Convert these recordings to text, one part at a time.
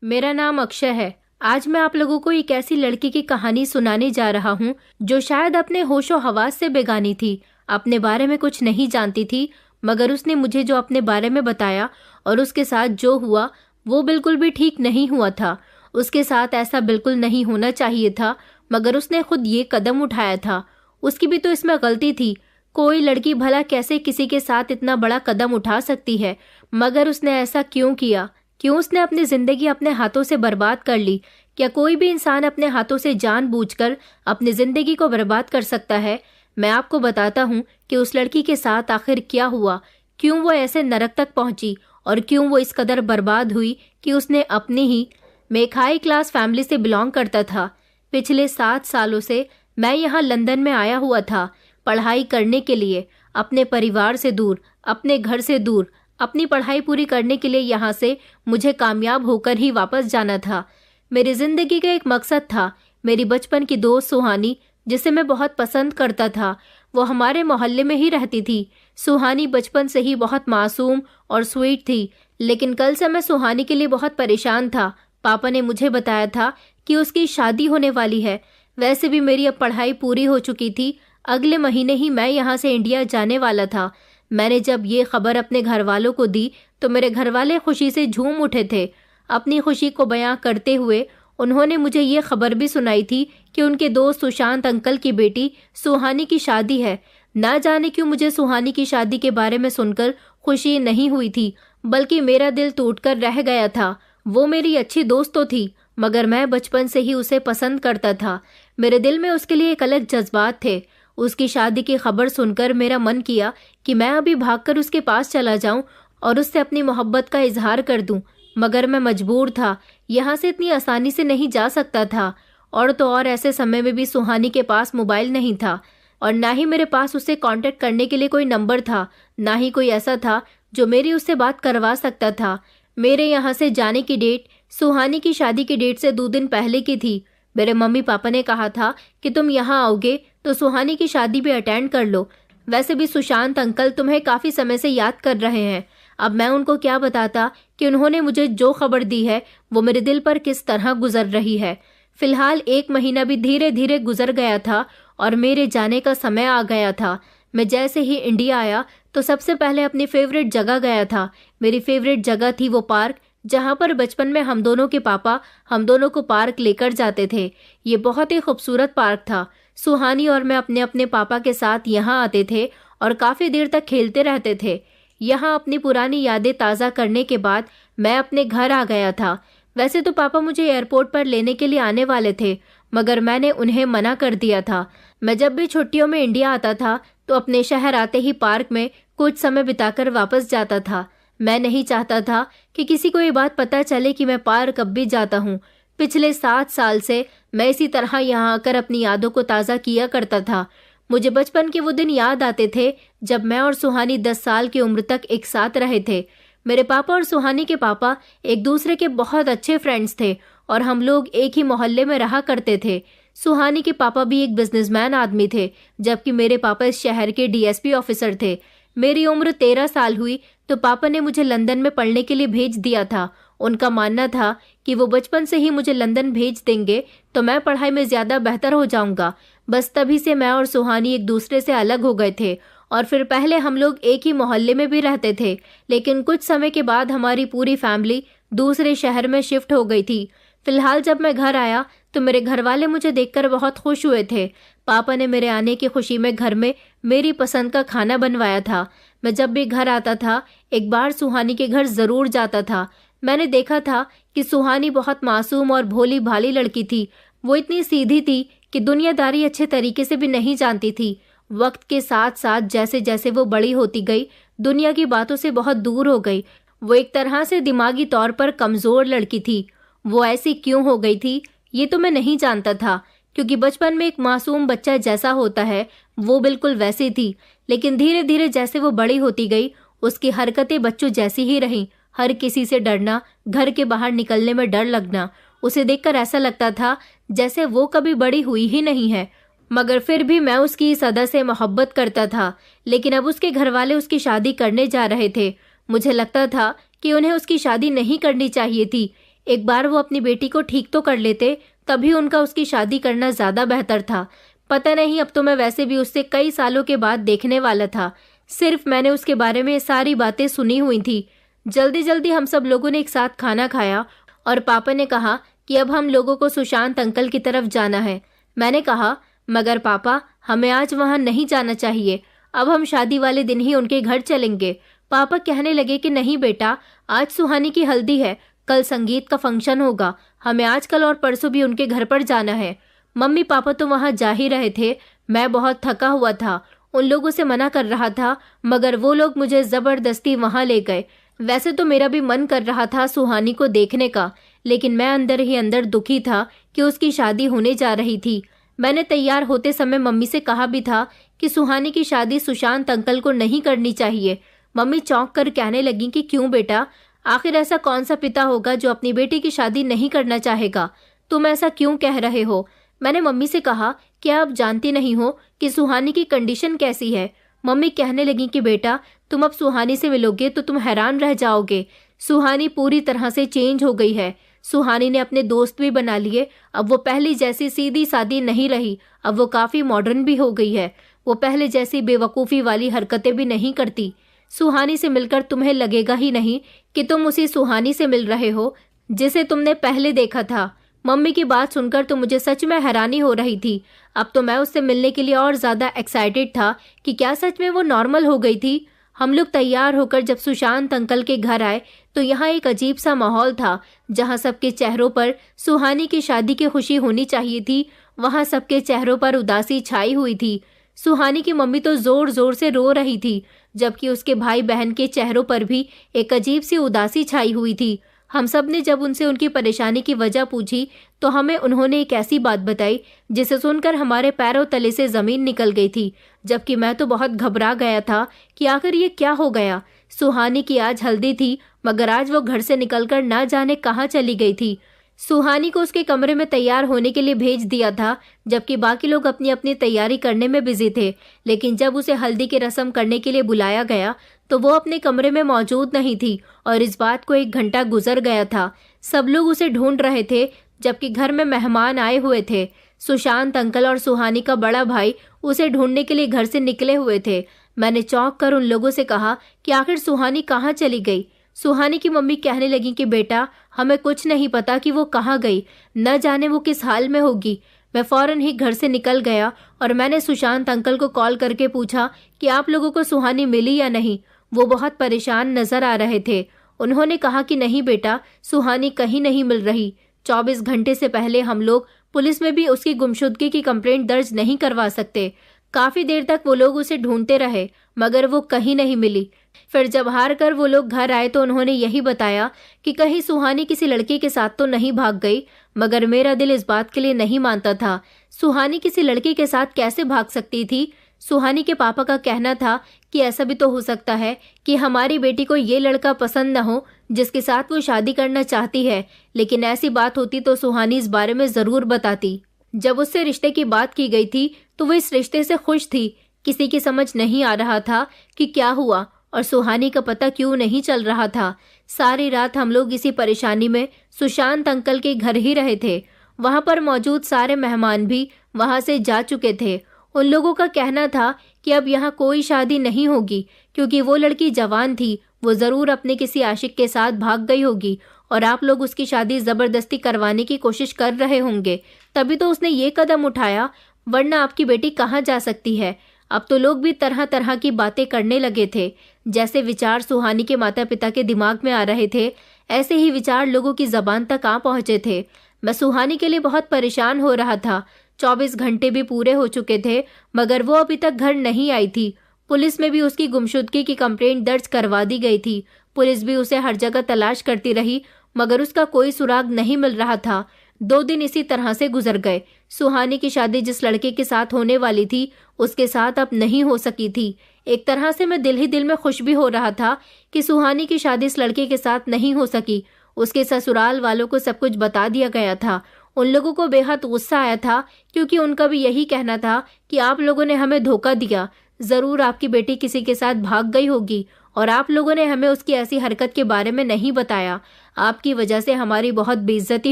मेरा नाम अक्षय है। आज मैं आप लोगों को एक ऐसी लड़की की कहानी सुनाने जा रहा हूँ जो शायद अपने होशो हवास से बेगानी थी, अपने बारे में कुछ नहीं जानती थी, मगर उसने मुझे जो अपने बारे में बताया और उसके साथ जो हुआ वो बिल्कुल भी ठीक नहीं हुआ था। उसके साथ ऐसा बिल्कुल नहीं होना चाहिए था, मगर उसने खुद ये कदम उठाया था। उसकी भी तो इसमें गलती थी। कोई लड़की भला कैसे किसी के साथ इतना बड़ा कदम उठा सकती है, मगर उसने ऐसा क्यों किया? क्यों उसने अपनी जिंदगी अपने हाथों से बर्बाद कर ली? क्या कोई भी इंसान अपने हाथों से जानबूझकर अपनी जिंदगी को बर्बाद कर सकता है? मैं आपको बताता हूँ कि उस लड़की के साथ आखिर क्या हुआ, क्यों वो ऐसे नरक तक पहुंची और क्यों वो इस कदर बर्बाद हुई कि उसने अपनी ही। मैं एक हाई क्लास फैमिली से बिलोंग करता था। पिछले 7 सालों से मैं यहाँ लंदन में आया हुआ था पढ़ाई करने के लिए, अपने परिवार से दूर, अपने घर से दूर। अपनी पढ़ाई पूरी करने के लिए यहाँ से मुझे कामयाब होकर ही वापस जाना था। मेरी जिंदगी का एक मकसद था। मेरी बचपन की दोस्त सुहानी, जिसे मैं बहुत पसंद करता था, वो हमारे मोहल्ले में ही रहती थी। सुहानी बचपन से ही बहुत मासूम और स्वीट थी, लेकिन कल से मैं सुहानी के लिए बहुत परेशान था। पापा ने मुझे बताया था कि उसकी शादी होने वाली है। वैसे भी मेरी अब पढ़ाई पूरी हो चुकी थी। अगले महीने ही मैं यहाँ से इंडिया जाने वाला था। मैंने जब ये खबर अपने घर वालों को दी तो मेरे घर वाले खुशी से झूम उठे थे। अपनी खुशी को बयां करते हुए उन्होंने मुझे ये खबर भी सुनाई थी कि उनके दोस्त सुशांत अंकल की बेटी सुहानी की शादी है। ना जाने क्यों मुझे सुहानी की शादी के बारे में सुनकर खुशी नहीं हुई थी, बल्कि मेरा दिल टूटकर रह गया था। वो मेरी अच्छी दोस्त तो थी, मगर मैं बचपन से ही उसे पसंद करता था। मेरे दिल में उसके लिए एक अलग जज्बात थे। उसकी शादी की खबर सुनकर मेरा मन किया कि मैं अभी भागकर उसके पास चला जाऊं और उससे अपनी मोहब्बत का इजहार कर दूं, मगर मैं मजबूर था। यहाँ से इतनी आसानी से नहीं जा सकता था। और तो और ऐसे समय में भी सुहानी के पास मोबाइल नहीं था और ना ही मेरे पास उससे कांटेक्ट करने के लिए कोई नंबर था, ना ही कोई ऐसा था जो मेरी उससे बात करवा सकता था। मेरे यहाँ से जाने की डेट सुहानी की शादी की डेट से 2 दिन पहले की थी। मेरे मम्मी पापा ने कहा था कि तुम यहाँ आओगे तो सुहानी की शादी भी अटेंड कर लो। वैसे भी सुशांत अंकल तुम्हें काफी समय से याद कर रहे हैं। अब मैं उनको क्या बताता कि उन्होंने मुझे जो खबर दी है वो मेरे दिल पर किस तरह गुजर रही है। फिलहाल 1 महीना भी धीरे धीरे गुजर गया था और मेरे जाने का समय आ गया था। मैं जैसे ही इंडिया आया तो सबसे पहले अपनी फेवरेट जगह गया था। मेरी फेवरेट जगह थी वो पार्क, जहाँ पर बचपन में हम दोनों के पापा हम दोनों को पार्क लेकर जाते थे। ये बहुत ही खूबसूरत पार्क था। सुहानी और मैं अपने अपने पापा के साथ यहाँ आते थे और काफी देर तक खेलते रहते थे। यहाँ अपनी पुरानी यादें ताज़ा करने के बाद मैं अपने घर आ गया था। वैसे तो पापा मुझे एयरपोर्ट पर लेने के लिए आने वाले थे, मगर मैंने उन्हें मना कर दिया था। मैं जब भी छुट्टियों में इंडिया आता था तो अपने शहर आते ही पार्क में कुछ समय बिताकर वापस जाता था। मैं नहीं चाहता था कि किसी को ये बात पता चले कि मैं पार्क अब भी जाता हूँ। पिछले 7 साल से मैं इसी तरह यहाँ आकर अपनी यादों को ताज़ा किया करता था। मुझे बचपन के वो दिन याद आते थे जब मैं और सुहानी 10 साल की उम्र तक एक साथ रहे थे। मेरे पापा और सुहानी के पापा एक दूसरे के बहुत अच्छे फ्रेंड्स थे और हम लोग एक ही मोहल्ले में रहा करते थे। सुहानी के पापा भी एक बिजनेसमैन आदमी थे, जबकि मेरे पापा इस शहर के डीएसपी ऑफिसर थे। मेरी उम्र 13 साल हुई तो पापा ने मुझे लंदन में पढ़ने के लिए भेज दिया था। उनका मानना था कि वो बचपन से ही मुझे लंदन भेज देंगे तो मैं पढ़ाई में ज्यादा बेहतर हो जाऊंगा। बस तभी से मैं और सुहानी एक दूसरे से अलग हो गए थे और फिर पहले हम लोग एक ही मोहल्ले में भी रहते थे, लेकिन कुछ समय के बाद हमारी पूरी फैमिली दूसरे शहर में शिफ्ट हो गई थी। फिलहाल जब मैं घर आया तो मेरे घर वाले मुझे देखकर बहुत खुश हुए थे। पापा ने मेरे आने की खुशी में घर में मेरी पसंद का खाना बनवाया था। मैं जब भी घर आता था एक बार सुहानी के घर जरूर जाता था। मैंने देखा था कि सुहानी बहुत मासूम और भोली भाली लड़की थी। वो इतनी सीधी थी कि दुनियादारी अच्छे तरीके से भी नहीं जानती थी। वक्त के साथ साथ जैसे जैसे वो बड़ी होती गई, दुनिया की बातों से बहुत दूर हो गई। वो एक तरह से दिमागी तौर पर कमजोर लड़की थी। वो ऐसी क्यों हो गई थी ये तो मैं नहीं जानता था, क्योंकि बचपन में एक मासूम बच्चा जैसा होता है वो बिल्कुल वैसी थी। लेकिन धीरे धीरे जैसे वो बड़ी होती गई उसकी हरकतें बच्चों जैसी ही रहीं। हर किसी से डरना, घर के बाहर निकलने में डर लगना। उसे देखकर ऐसा लगता था जैसे वो कभी बड़ी हुई ही नहीं है, मगर फिर भी मैं उसकी इस अदा से मोहब्बत करता था। लेकिन अब उसके घर वाले उसकी शादी करने जा रहे थे। मुझे लगता था कि उन्हें उसकी शादी नहीं करनी चाहिए थी। एक बार वो अपनी बेटी को ठीक तो कर लेते, तभी उनका उसकी शादी करना ज्यादा बेहतर था। पता नहीं, अब तो मैं वैसे भी उससे कई सालों के बाद देखने वाला था। सिर्फ मैंने उसके बारे में सारी बातें सुनी हुई थी। जल्दी जल्दी हम सब लोगों ने एक साथ खाना खाया और पापा ने कहा कि अब हम लोगों को सुशांत अंकल की तरफ जाना है। मैंने कहा, मगर पापा, हमें आज वहां नहीं जाना चाहिए। अब हम शादी वाले दिन ही उनके घर चलेंगे। पापा कहने लगे कि नहीं बेटा, आज सुहानी की हल्दी है, कल संगीत का फंक्शन होगा, हमें आजकल और परसों भी उनके घर पर जाना है। मम्मी पापा तो वहां जा ही रहे थे। मैं बहुत थका हुआ था, उन लोगों से मना कर रहा था, मगर वो लोग मुझे जबरदस्ती वहां ले गए। वैसे तो मेरा भी मन कर रहा था सुहानी को देखने का, लेकिन मैं अंदर ही अंदर दुखी था कि उसकी शादी होने जा रही थी। मैंने तैयार होते समय मम्मी से कहा भी था कि सुहानी की शादी सुशांत अंकल को नहीं करनी चाहिए। मम्मी चौंक कर कहने लगी कि क्यों बेटा, आखिर ऐसा कौन सा पिता होगा जो अपनी बेटी की शादी नहीं करना चाहेगा? तुम ऐसा क्यों कह रहे हो? मैंने मम्मी से कहा, क्या आप जानती नहीं हो कि सुहानी की कंडीशन कैसी है? मम्मी कहने लगी कि बेटा, तुम अब सुहानी से मिलोगे तो तुम हैरान रह जाओगे। सुहानी पूरी तरह से चेंज हो गई है। सुहानी ने अपने दोस्त भी बना लिए। अब वो पहले जैसी सीधी सादी नहीं रही, अब वो काफी मॉडर्न भी हो गई है। वो पहले जैसी बेवकूफ़ी वाली हरकतें भी नहीं करती। सुहानी से मिलकर तुम्हें लगेगा ही नहीं कि तुम उसी सुहानी से मिल रहे हो जिसे तुमने पहले देखा था। मम्मी की बात सुनकर तो मुझे सच में हैरानी हो रही थी। अब तो मैं उससे मिलने के लिए और ज्यादा एक्साइटेड था कि क्या सच में वो नॉर्मल हो गई थी। हम लोग तैयार होकर जब सुशांत अंकल के घर आए तो यहाँ एक अजीब सा माहौल था। जहाँ सबके चेहरों पर सुहानी की शादी की खुशी होनी चाहिए थी, वहाँ सबके चेहरों पर उदासी छाई हुई थी। सुहानी की मम्मी तो जोर जोर से रो रही थी, जबकि उसके भाई बहन के चेहरों पर भी एक अजीब सी उदासी छाई हुई थी। हम सब ने जब उनसे उनकी परेशानी की वजह पूछी तो हमें उन्होंने एक ऐसी बात बताई जिसे सुनकर हमारे पैरों तले से जमीन निकल गई थी, जबकि मैं तो बहुत घबरा गया था कि आखिर ये क्या हो गया। सुहानी की आज हल्दी थी, मगर आज वो घर से निकलकर ना जाने कहाँ चली गई थी। सुहानी को उसके कमरे में तैयार होने के लिए भेज दिया था, जबकि बाकी लोग अपनी अपनी तैयारी करने में बिजी थे। लेकिन जब उसे हल्दी की रस्म करने के लिए बुलाया गया तो वो अपने कमरे में मौजूद नहीं थी और इस बात को 1 घंटा गुजर गया था। सब लोग उसे ढूंढ रहे थे, जबकि घर में मेहमान आए हुए थे। सुशांत अंकल और सुहानी का बड़ा भाई उसे ढूंढने के लिए घर से निकले हुए थे। मैंने चौंक कर उन लोगों से कहा कि आखिर सुहानी कहाँ चली गई। सुहानी की मम्मी कहने लगी कि बेटा, हमें कुछ नहीं पता कि वो कहाँ गई, न जाने वो किस हाल में होगी। मैं फौरन ही घर से निकल गया और मैंने सुशांत अंकल को कॉल करके पूछा कि आप लोगों को सुहानी मिली या नहीं। वो बहुत परेशान नजर आ रहे थे। उन्होंने कहा कि नहीं बेटा, सुहानी कहीं नहीं मिल रही। 24 घंटे से पहले हम लोग पुलिस में भी उसकी गुमशुदगी की कंप्लेंट दर्ज नहीं करवा सकते। काफी देर तक वो लोग उसे ढूंढते रहे, मगर वो कहीं नहीं मिली। फिर जब हार कर वो लोग घर आए तो उन्होंने यही बताया कि कहीं सुहानी किसी लड़के के साथ तो नहीं भाग गई, मगर मेरा दिल इस बात के लिए नहीं मानता था। सुहानी किसी लड़के के साथ कैसे भाग सकती थी? सुहानी के पापा का कहना था कि ऐसा भी तो हो सकता है कि हमारी बेटी को ये लड़का पसंद न हो जिसके साथ वो शादी करना चाहती है, लेकिन ऐसी बात होती तो सुहानी इस बारे में जरूर बताती। जब उससे रिश्ते की बात की गई थी तो वो इस रिश्ते से खुश थी। किसी की समझ नहीं आ रहा था कि क्या हुआ और सुहानी का पता क्यों नहीं चल रहा था। सारी रात हम लोग इसी परेशानी में सुशांत अंकल के घर ही रहे थे। वहां पर मौजूद सारे मेहमान भी वहां से जा चुके थे। उन लोगों का कहना था कि अब यहाँ कोई शादी नहीं होगी, क्योंकि वो लड़की जवान थी, वो जरूर अपने किसी आशिक के साथ भाग गई होगी और आप लोग उसकी शादी जबरदस्ती करवाने की कोशिश कर रहे होंगे, तभी तो उसने ये कदम उठाया, वरना आपकी बेटी कहाँ जा सकती है। अब तो लोग भी तरह तरह की बातें करने लगे थे। जैसे विचार सुहानी के माता पिता के दिमाग में आ रहे थे, ऐसे ही विचार लोगों की जबान तक आ पहुंचे थे। मैं सुहानी के लिए बहुत परेशान हो रहा था। 24 घंटे भी पूरे हो चुके थे, मगर वो अभी तक घर नहीं आई थी। पुलिस में भी उसकी गुमशुदगी की कंप्लेंट दर्ज करवा दी गई थी। पुलिस भी उसे हर जगह तलाश करती रही, मगर उसका कोई सुराग नहीं मिल रहा था। 2 दिन इसी तरह से गुजर गए। सुहानी की शादी जिस लड़के के साथ होने वाली थी, उसके साथ अब नहीं हो सकी थी। एक तरह से मैं दिल ही दिल में खुश भी हो रहा था कि सुहानी की शादी इस लड़के के साथ नहीं हो सकी। उसके ससुराल वालों को सब कुछ बता दिया गया था। उन लोगों को बेहद गुस्सा आया था, क्योंकि उनका भी यही कहना था कि आप लोगों ने हमें धोखा दिया। जरूर आपकी बेटी किसी के साथ भाग गई होगी और आप लोगों ने हमें उसकी ऐसी हरकत के बारे में नहीं बताया। आपकी वजह से हमारी बहुत बेइज्जती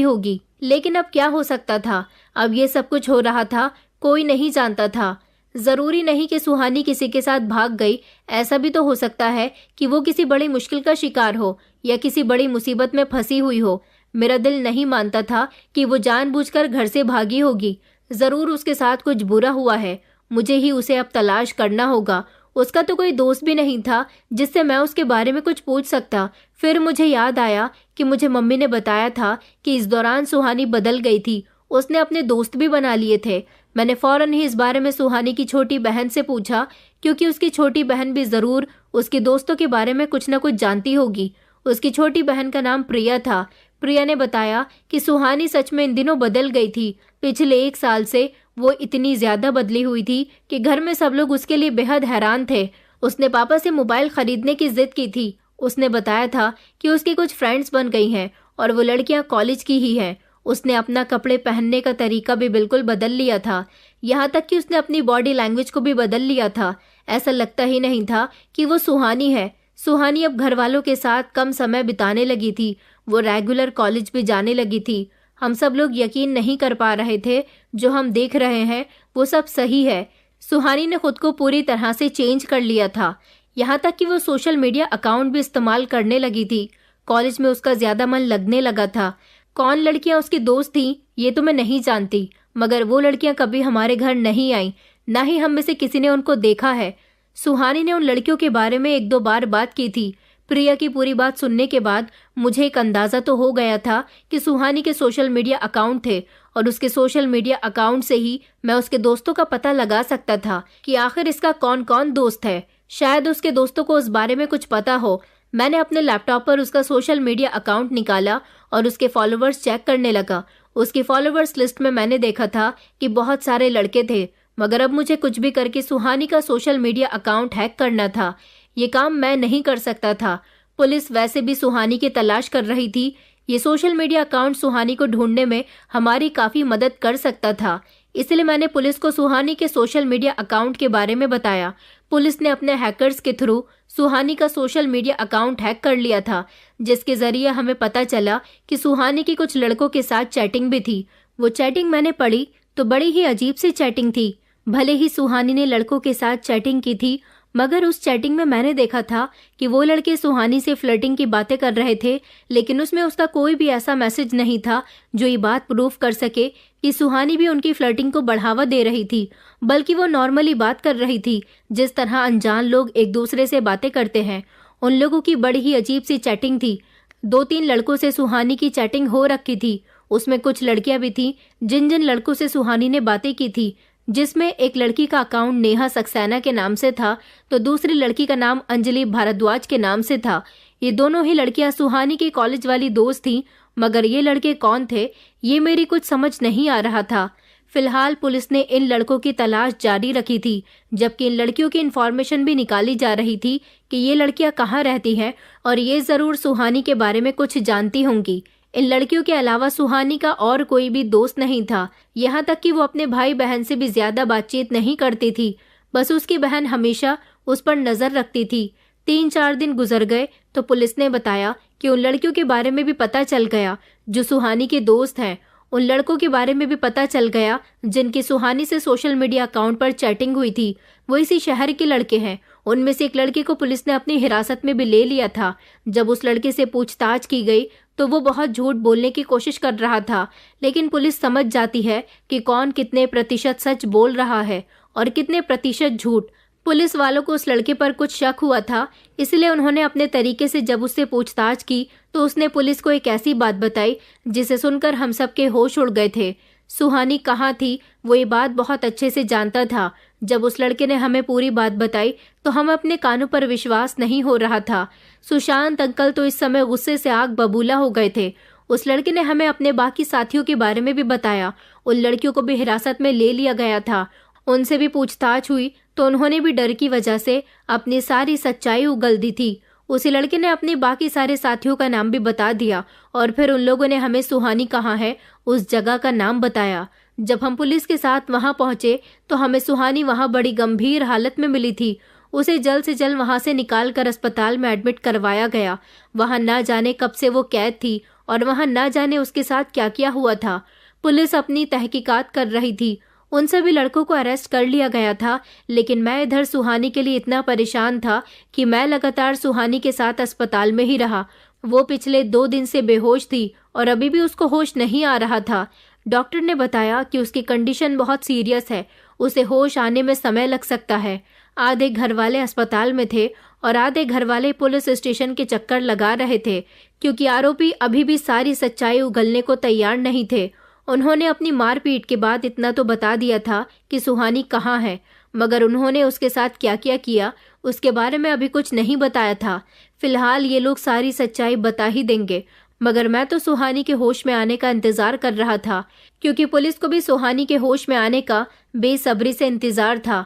होगी। लेकिन अब क्या हो सकता था, अब ये सब कुछ हो रहा था, कोई नहीं जानता था। जरूरी नहीं कि सुहानी किसी के साथ भाग गई, ऐसा भी तो हो सकता है कि वो किसी बड़ी मुश्किल का शिकार हो या किसी बड़ी मुसीबत में फंसी हुई हो। मेरा दिल नहीं मानता था कि वो जानबूझकर घर से भागी होगी। जरूर उसके साथ कुछ बुरा हुआ है, मुझे ही उसे अब तलाश करना होगा। उसका तो कोई दोस्त भी नहीं था जिससे मैं उसके बारे में कुछ पूछ सकता। फिर मुझे याद आया कि मुझे मम्मी ने बताया था कि इस दौरान सुहानी बदल गई थी, उसने अपने दोस्त भी बना लिए थे। मैंने फौरन ही इस बारे में सुहानी की छोटी बहन से पूछा, क्योंकि उसकी छोटी बहन भी जरूर उसके दोस्तों के बारे में कुछ न कुछ जानती होगी। उसकी छोटी बहन का नाम प्रिया था। प्रिया ने बताया कि सुहानी सच में इन दिनों बदल गई थी। पिछले 1 साल से वो इतनी ज्यादा बदली हुई थी कि घर में सब लोग उसके लिए बेहद हैरान थे। उसने पापा से मोबाइल खरीदने की जिद की थी। उसने बताया था कि उसकी कुछ फ्रेंड्स बन गई हैं और वो लड़कियां कॉलेज की ही हैं। उसने अपना कपड़े पहनने का तरीका भी बिल्कुल बदल लिया था, यहाँ तक कि उसने अपनी बॉडी लैंग्वेज को भी बदल लिया था। ऐसा लगता ही नहीं था कि वो सुहानी है। सुहानी अब घर वालों के साथ कम समय बिताने लगी थी, वो रेगुलर कॉलेज भी जाने लगी थी। हम सब लोग यकीन नहीं कर पा रहे थे, जो हम देख रहे हैं वो सब सही है। सुहानी ने खुद को पूरी तरह से चेंज कर लिया था, यहाँ तक कि वो सोशल मीडिया अकाउंट भी इस्तेमाल करने लगी थी। कॉलेज में उसका ज्यादा मन लगने लगा था। कौन लड़कियां उसकी दोस्त थीं ये तो मैं नहीं जानती, मगर वो लड़कियां कभी हमारे घर नहीं आईं, ना ही हम में से किसी ने उनको देखा है। सुहानी ने उन लड़कियों के बारे में 1-2 बार बात की थी। प्रिया की पूरी बात सुनने के बाद मुझे एक अंदाजा तो हो गया था कि सुहानी के सोशल मीडिया अकाउंट थे, और उसके सोशल मीडिया अकाउंट से ही मैं उसके दोस्तों का पता लगा सकता था कि आखिर इसका कौन कौन दोस्त है। शायद उसके दोस्तों को उस बारे में कुछ पता हो। मैंने अपने लैपटॉप पर उसका सोशल मीडिया अकाउंट निकाला और उसके फॉलोवर्स चेक करने लगा। उसकी फॉलोवर्स लिस्ट में मैंने देखा था कि बहुत सारे लड़के थे, मगर अब मुझे कुछ भी करके सुहानी का सोशल मीडिया अकाउंट हैक करना था। ये काम मैं नहीं कर सकता था। पुलिस वैसे भी सुहानी की तलाश कर रही थी। ये सोशल मीडिया अकाउंट सुहानी को ढूंढने में हमारी काफी मदद कर सकता था, इसलिए मैंने पुलिस को सुहानी के सोशल मीडिया अकाउंट के बारे में बताया। पुलिस ने अपने हैकर्स के थ्रू सुहानी का सोशल मीडिया अकाउंट हैक कर लिया था, जिसके जरिए हमें पता चला कि सुहानी की कुछ लड़कों के साथ चैटिंग भी थी। वो चैटिंग मैंने पढ़ी तो बड़ी ही अजीब सी चैटिंग थी। भले ही सुहानी ने लड़कों के साथ चैटिंग की थी, मगर उस चैटिंग में मैंने देखा था कि वो लड़के सुहानी से फ्लर्टिंग की बातें कर रहे थे, लेकिन उसमें उसका कोई भी ऐसा मैसेज नहीं था जो ये बात प्रूफ कर सके कि सुहानी भी उनकी फ्लर्टिंग को बढ़ावा दे रही थी, बल्कि वो नॉर्मली बात कर रही थी जिस तरह अनजान लोग एक दूसरे से बातें करते हैं। उन लोगों की बड़ी ही अजीब सी चैटिंग थी। 2-3 लड़कों से सुहानी की चैटिंग हो रखी थी। उसमें कुछ लड़कियां भी थीं जिन जिन लड़कों से सुहानी ने बातें की थी, जिसमें एक लड़की का अकाउंट नेहा सक्सेना के नाम से था तो दूसरी लड़की का नाम अंजलि भारद्वाज के नाम से था। ये दोनों ही लड़कियां सुहानी की कॉलेज वाली दोस्त थीं, मगर ये लड़के कौन थे ये मेरी कुछ समझ नहीं आ रहा था। फिलहाल पुलिस ने इन लड़कों की तलाश जारी रखी थी, जबकि इन लड़कियों की इन्फॉर्मेशन भी निकाली जा रही थी कि ये लड़कियां कहाँ रहती हैं और ये जरूर सुहानी के बारे में कुछ जानती होंगी। इन लड़कियों के अलावा सुहानी का और कोई भी दोस्त नहीं था, यहाँ तक कि वो अपने भाई बहन से भी ज्यादा बातचीत नहीं करती थी। बस उसकी बहन हमेशा उस पर नजर रखती थी। 3-4 दिन गुजर गए तो पुलिस ने बताया कि उन लड़कियों के बारे में भी पता चल गया जो सुहानी के दोस्त हैं। उन लड़कों के बारे में भी पता चल गया जिनकी सुहानी से सोशल मीडिया अकाउंट पर चैटिंग हुई थी। वो इसी शहर के लड़के हैं। उनमें से एक लड़के को पुलिस ने अपनी हिरासत में भी ले लिया था। जब उस लड़के से पूछताछ की गई तो वो बहुत झूठ बोलने की कोशिश कर रहा था, लेकिन पुलिस समझ जाती है कि कौन कितने प्रतिशत सच बोल रहा है और कितने प्रतिशत झूठ। पुलिस वालों को उस लड़के पर कुछ शक हुआ था, इसलिए उन्होंने अपने तरीके से जब उससे पूछताछ की तो उसने पुलिस को एक ऐसी बात बताई जिसे सुनकर हम सब के होश उड़ गए थे। सुहानी कहाँ थी वो ये बात बहुत अच्छे से जानता था। जब उस लड़के ने हमें पूरी बात बताई तो हमें अपने कानों पर विश्वास नहीं हो रहा था। सुशांत अंकल तो इस समय गुस्से से आग बबूला हो गए थे। उस लड़के ने हमें अपने बाकी साथियों के बारे में भी बताया। उन लड़कियों को भी हिरासत में ले लिया गया था। उनसे भी पूछताछ हुई तो उन्होंने भी डर की वजह से अपनी सारी सच्चाई उगल दी थी। उसी लड़के ने अपने बाकी सारे साथियों का नाम भी बता दिया और फिर उन लोगों ने हमें सुहानी कहाँ है उस जगह का नाम बताया। जब हम पुलिस के साथ वहां पहुंचे तो हमें सुहानी वहां बड़ी गंभीर हालत में मिली थी। उसे जल्द से जल्द वहां से निकाल कर अस्पताल में एडमिट करवाया गया। वहां ना जाने कब से वो कैद थी और वहां ना जाने उसके साथ क्या क्या हुआ था। पुलिस अपनी तहकीकात कर रही थी। उन सभी लड़कों को अरेस्ट कर लिया गया था, लेकिन मैं इधर सुहानी के लिए इतना परेशान था कि मैं लगातार सुहानी के साथ अस्पताल में ही रहा। वो पिछले 2 दिन से बेहोश थी और अभी भी उसको होश नहीं आ रहा था। डॉक्टर ने बताया कि उसकी कंडीशन बहुत सीरियस है, उसे होश आने में समय लग सकता है। आधे घर वाले अस्पताल में थे और आधे घर वाले पुलिस स्टेशन के चक्कर लगा रहे थे, क्योंकि आरोपी अभी भी सारी सच्चाई उगलने को तैयार नहीं थे। उन्होंने अपनी मारपीट के बाद इतना तो बता दिया था कि सुहानी कहाँ है, मगर उन्होंने उसके साथ क्या क्या किया उसके बारे में अभी कुछ नहीं बताया था। फिलहाल ये लोग सारी सच्चाई बता ही देंगे, मगर मैं तो सुहानी के होश में आने का इंतजार कर रहा था, क्योंकि पुलिस को भी सुहानी के होश में आने का बेसब्री से इंतजार था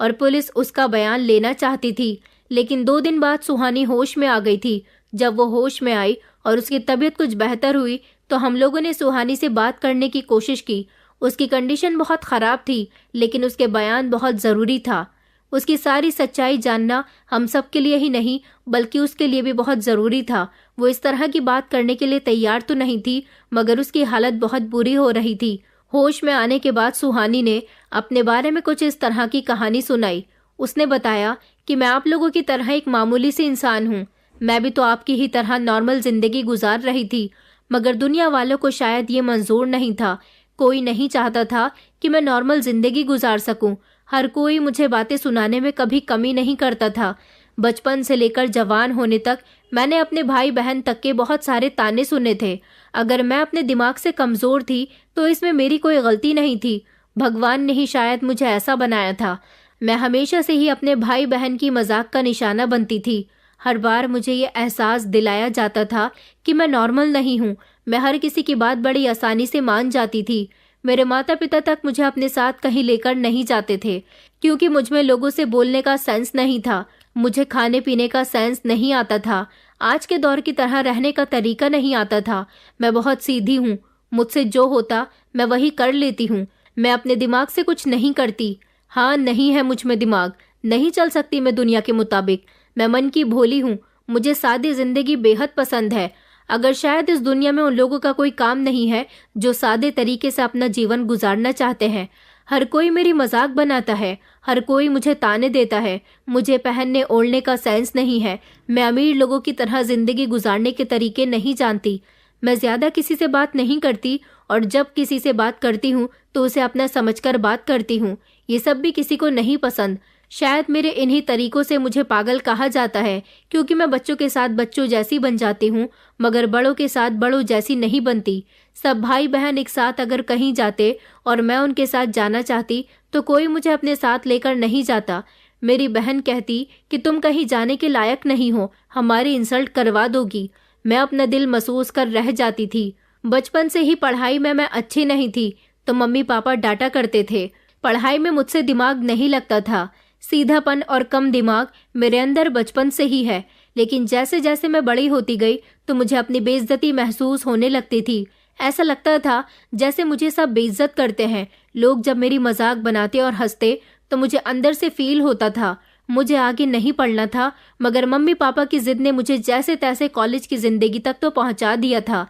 और पुलिस उसका बयान लेना चाहती थी। लेकिन 2 दिन बाद सुहानी होश में आ गई थी। जब वो होश में आई और उसकी तबीयत कुछ बेहतर हुई तो हम लोगों ने सुहानी से बात करने की कोशिश की। उसकी कंडीशन बहुत खराब थी, लेकिन उसके बयान बहुत ज़रूरी था। उसकी सारी सच्चाई जानना हम सब के लिए ही नहीं बल्कि उसके लिए भी बहुत ज़रूरी था। वो इस तरह की बात करने के लिए तैयार तो नहीं थी, मगर उसकी हालत बहुत बुरी हो रही थी। होश में आने के बाद सुहानी ने अपने बारे में कुछ इस तरह की कहानी सुनाई। उसने बताया कि मैं आप लोगों की तरह एक मामूली सी इंसान हूँ। मैं भी तो आपकी ही तरह नॉर्मल जिंदगी गुजार रही थी, मगर दुनिया वालों को शायद ये मंजूर नहीं था। कोई नहीं चाहता था कि मैं नॉर्मल जिंदगी गुजार सकूं। हर कोई मुझे बातें सुनाने में कभी कमी नहीं करता था। बचपन से लेकर जवान होने तक मैंने अपने भाई बहन तक के बहुत सारे ताने सुने थे। अगर मैं अपने दिमाग से कमज़ोर थी तो इसमें मेरी कोई गलती नहीं थी। भगवान ने ही शायद मुझे ऐसा बनाया था। मैं हमेशा से ही अपने भाई बहन की मजाक का निशाना बनती थी। हर बार मुझे ये एहसास दिलाया जाता था कि मैं नॉर्मल नहीं हूँ। मैं हर किसी की बात बड़ी आसानी से मान जाती थी। मेरे माता पिता तक मुझे अपने साथ कहीं लेकर नहीं जाते थे, क्योंकि मुझ में लोगों से बोलने का सेंस नहीं था। मुझे खाने पीने का सेंस नहीं आता था। आज के दौर की तरह रहने का तरीका नहीं आता था। मैं बहुत सीधी हूँ। मुझसे जो होता मैं वही कर लेती हूँ। मैं अपने दिमाग से कुछ नहीं करती। हाँ, नहीं है मुझ में दिमाग। नहीं चल सकती मैं दुनिया के मुताबिक। मैं मन की भोली हूँ। मुझे सादी जिंदगी बेहद पसंद है। अगर शायद इस दुनिया में उन लोगों का कोई काम नहीं है जो सादे तरीके से अपना जीवन गुजारना चाहते हैं। हर कोई मेरी मजाक बनाता है। हर कोई मुझे ताने देता है। मुझे पहनने ओढ़ने का सेंस नहीं है। मैं अमीर लोगों की तरह जिंदगी गुजारने के तरीके नहीं जानती। मैं ज्यादा किसी से बात नहीं करती और जब किसी से बात करती हूँ तो उसे अपना समझकर बात करती हूँ। ये सब भी किसी को नहीं पसंद। शायद मेरे इन्हीं तरीकों से मुझे पागल कहा जाता है, क्योंकि मैं बच्चों के साथ बच्चों जैसी बन जाती हूँ मगर बड़ों के साथ बड़ों जैसी नहीं बनती। सब भाई बहन एक साथ अगर कहीं जाते और मैं उनके साथ जाना चाहती तो कोई मुझे अपने साथ लेकर नहीं जाता। मेरी बहन कहती कि तुम कहीं जाने के लायक नहीं हो, हमारी इंसल्ट करवा दोगी। मैं अपना दिल महसूस कर रह जाती थी। बचपन से ही पढ़ाई में मैं अच्छी नहीं थी तो मम्मी पापा डांटा करते थे। पढ़ाई में मुझसे दिमाग नहीं लगता था। सीधापन और कम दिमाग मेरे अंदर बचपन से ही है, लेकिन जैसे जैसे मैं बड़ी होती गई तो मुझे अपनी बेइज्जती महसूस होने लगती थी। ऐसा लगता था जैसे मुझे सब बेइज्जत करते हैं। लोग जब मेरी मजाक बनाते और हंसते तो मुझे अंदर से फील होता था। मुझे आगे नहीं पढ़ना था, मगर मम्मी पापा की जिद ने मुझे जैसे तैसे कॉलेज की जिंदगी तक तो पहुंचा दिया था।